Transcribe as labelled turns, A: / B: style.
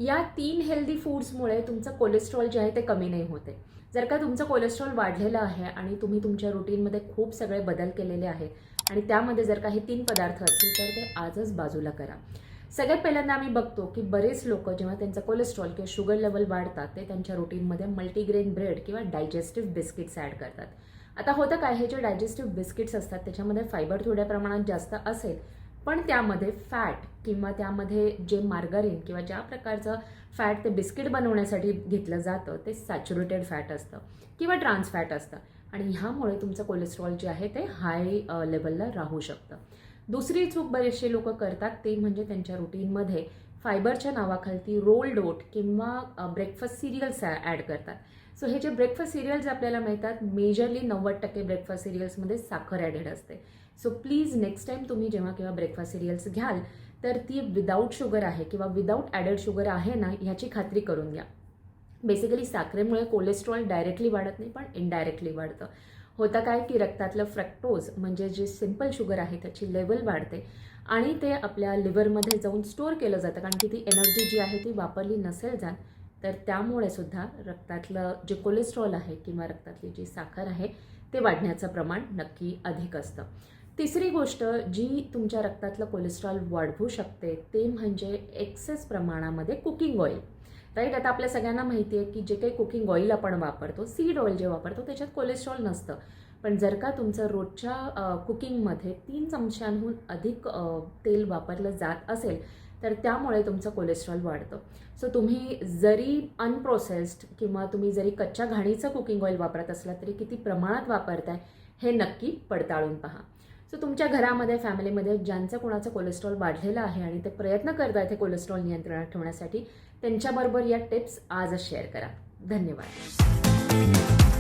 A: या 3 हेल्दी फूड्समुळे तुमचं कोलेस्ट्रॉल जे आहे ते कमी नाही होते. जर का तुमचं कोलेस्ट्रॉल वाढलेलं आहे आणि तुम्ही तुमच्या रुटीनमध्ये खूप सगळे बदल केलेले आहेत आणि त्यामध्ये जर का हे 3 पदार्थ असतील तर ते आजच बाजूला करा. सगळ्यात पहिल्यांदा आम्ही बघतो की बरेच लोक जेव्हा त्यांचं कोलेस्ट्रॉल किंवा शुगर लेवल वाढतात ते त्यांच्या रुटीनमध्ये मल्टीग्रेन ब्रेड किंवा डायजेस्टिव्ह बिस्किट्स ॲड करतात. आता होतं काय, हे जे डायजेस्टिव्ह बिस्किट्स असतात त्याच्यामध्ये फायबर थोड्या प्रमाणात जास्त असेल, पण त्यामध्ये फॅट किंवा त्यामध्ये जे मार्गारीन किंवा ज्या प्रकारचं फॅट ते बिस्किट बनवण्यासाठी घेतलं जातं ते सॅच्युरेटेड फॅट असतं किंवा ट्रान्स फॅट असतं आणि ह्यामुळे तुमचं कोलेस्ट्रॉल जे आहे ते हाय लेवलला राहू शकतं. दुसरी चूक बरेचसे लोक करतात ते म्हणजे त्यांच्या रुटीनमध्ये फायबरच्या नावाखालती रोल्ड ओट किंवा ब्रेकफास्ट सिरियल्स ॲड करतात. सो हे जे ब्रेकफास्ट सिरियल्स आपल्याला मिळतात मेजरली 90% ब्रेकफास्ट सिरियल्समध्ये साखर ॲडेड असते. सो प्लीज नेक्स्ट टाईम तुम्ही जेव्हा केव्हा ब्रेकफास्ट सिरियल्स घ्याल तर ती विदाऊट शुगर आहे किंवा विदाऊट ॲडेड शुगर आहे ना ह्याची खात्री करून घ्या. बेसिकली साखरेमुळे कोलेस्ट्रॉल डायरेक्टली वाढत नाही पण इनडायरेक्टली वाढतं. होतं काय की रक्तातलं फ्रक्टोज म्हणजे जे सिम्पल शुगर आहे त्याची लेवल वाढते आणि ते आपल्या लिव्हरमध्ये जाऊन स्टोअर केलं जातं, कारण की ती एनर्जी जी आहे ती वापरली नसेल जात तर त्यामुळे सुद्धा रक्तातलं जे कोलेस्ट्रॉल आहे किंवा रक्तातली जी साखर आहे ते वाढण्याचं प्रमाण नक्की अधिक असतं. तिसरी गोष्ट जी तुमच्या रक्तातलं कोलेस्ट्रॉल वाढवू शकते ते म्हणजे एक्सेस प्रमाणामध्ये कुकिंग ऑइल. राईट, आता आपल्या सगळ्यांना माहिती आहे की जे काही कुकिंग ऑइल आपण वापरतो, सीड ऑइल जे वापरतो त्याच्यात कोलेस्ट्रॉल नसतं. पण जर का तुमचं रोजच्या कुकिंगमध्ये 3 चमच्यांहून अधिक तेल वापरलं जात असेल तर त्यामुळे तुमचं कोलेस्ट्रॉल वाढतं. सो तुम्ही जरी अनप्रोसेस्ड किंवा तुम्ही जरी कच्च्या घाणीचं कुकिंग ऑइल वापरत असला तरी किती प्रमाणात वापरताय हे नक्की पडताळून पहा. सो तुमच्या घरामध्ये फॅमिलीमध्ये ज्यांचं कोणाचं कोलेस्ट्रॉल वाढलेलं आहे आणि ते प्रयत्न करत आहेत हे कोलेस्ट्रॉल नियंत्रणात ठेवण्यासाठी त्यांच्याबरोबर या टिप्स आजच शेअर करा. धन्यवाद.